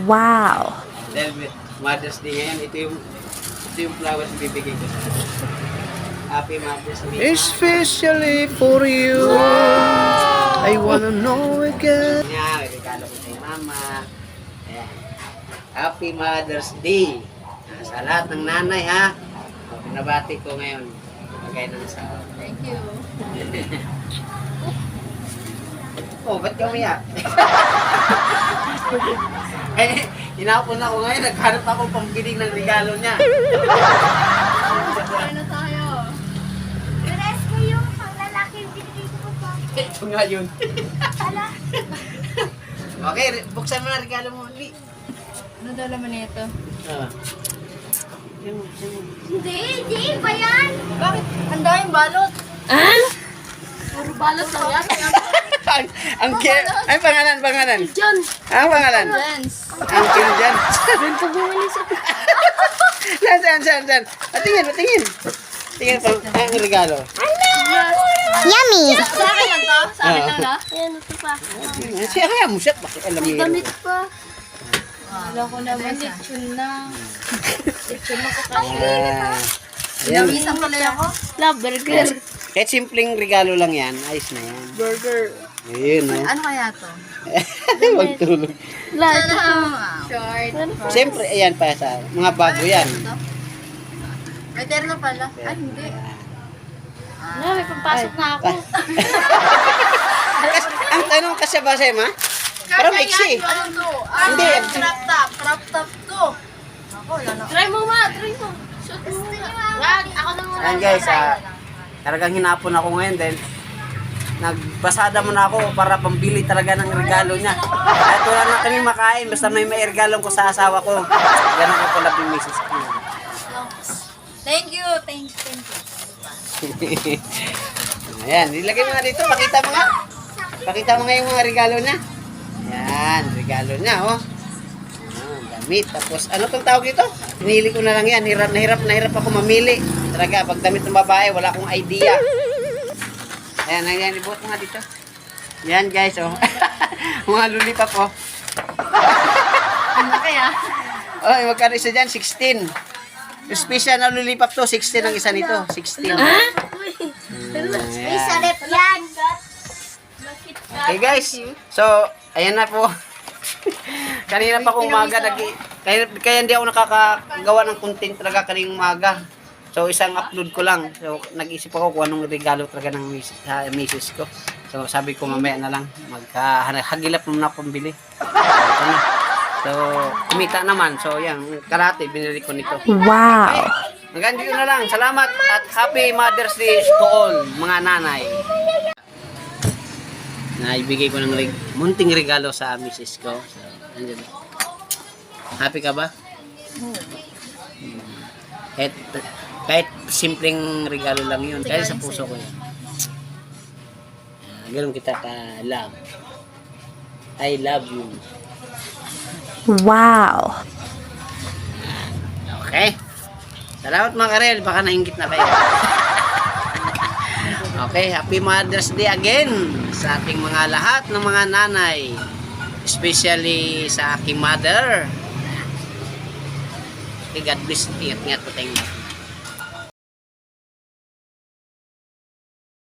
Wow. Dahil Mother's Day ngayon, ito yung flowers na bibigay ko sa Happy Mother's Day. Especially for you. I wanna know again. Nga, regalo ko kay Mama. Ayan. Happy Mother's Day. Sa lahat ng nanay, ha? Pinabati ko ngayon. Magay ng asawa. Thank you. Oh, ba't ka umiyak? Eh, inapon ako ngayon. Naghanap ako pambiling ng regalo niya. Kaya na tayo. Pares ko yung panglalaki yung binigay ko pa. Ito nga yun. Ala. Okay, buksan mo na regalo mo. Uli. Ano daw laman nito? Ah. Hindi ba yan? Bakit? Ang daming balot. Puro balot lang yan. ang ay pangalan. John. Ang pangalan. Lens. Ang dyan. John pa bumili sa... Saan. Patingin. Tingin pa ang regalo. Yummy. Sa akin lang to? Sa akin lang na? Ayan, ito pa. Siya kaya mo siya. Bakit alam niyo? Damit pa. Alam ko naman, lechon na. Lechon na kakain. Ayan. Isang tuloy ako. Love burger. Kahit simpleng regalo lang yan, ayos na yan. Burger. Ayun, no? Ano kaya to? Huwag tulog. Love. Short. Siyempre, ayan pa sa mga bago yan. May terno pala. Ay, hindi. Ano, may papasok na ako. Ang tanong kasi ba, Sema? Parang mixi. Ano to? Hindi. Crop top. Crop top to. Ako, wala na. Try mo ma, try mo. Shoot mo muna. Wag, ako na muna. Ayan guys, talagang hinapon ako ngayon dahil nagbasada mo na ako para pambili talaga ng regalo niya. Kahit wala na kami makain, basta may regalo ko sa asawa ko. Ganun ko pala yung misis ko. Thank you. Ayan, nilagay mo nga dito, pakita mo nga. Pakita mo nga yung mga regalo niya. Ayan, regalo niya, oh. Ayan, damit. Tapos, ano tong tawag dito? Pinili ko na lang yan. Na hirap ako mamili. Talaga, pag damit ng babae, wala akong idea. Ayan, ibuot mo nga dito. Ayan, guys, oh. Mga lulipap, oh. Ano kaya? Oh, magkano isa dyan? 16. Yung special na lulipap to, 16 ang isa nito. 16. May sarap yan. Okay guys, so ayan na po. Kanina pa akong umaga, kaya hindi ako nakakagawa ng content talaga kaninang umaga. So isang upload ko lang. So nag-isip ako kung anong regalo talaga ng misis ko. So sabi ko mamaya na lang, hagilap naman ako pambili. So kumita naman. So yan, karate, binili ko nito. Wow. Hanggang dito na lang. Salamat at Happy Mother's Day to all mga nanay. Naibigay ko ng munting regalo sa misis ko. So, andyan. Happy ka ba? Kahit simpleng regalo lang yun. Kahit sa puso ko yun. Ganun kita ka-love. I love you. Wow. Okay. Salamat mga karel. Baka nainggit na kayo. Okay. Happy Mother's Day again sa ating mga lahat ng mga nanay. Especially sa aking mother. Okay, God bless. Ingat-ingat po tayong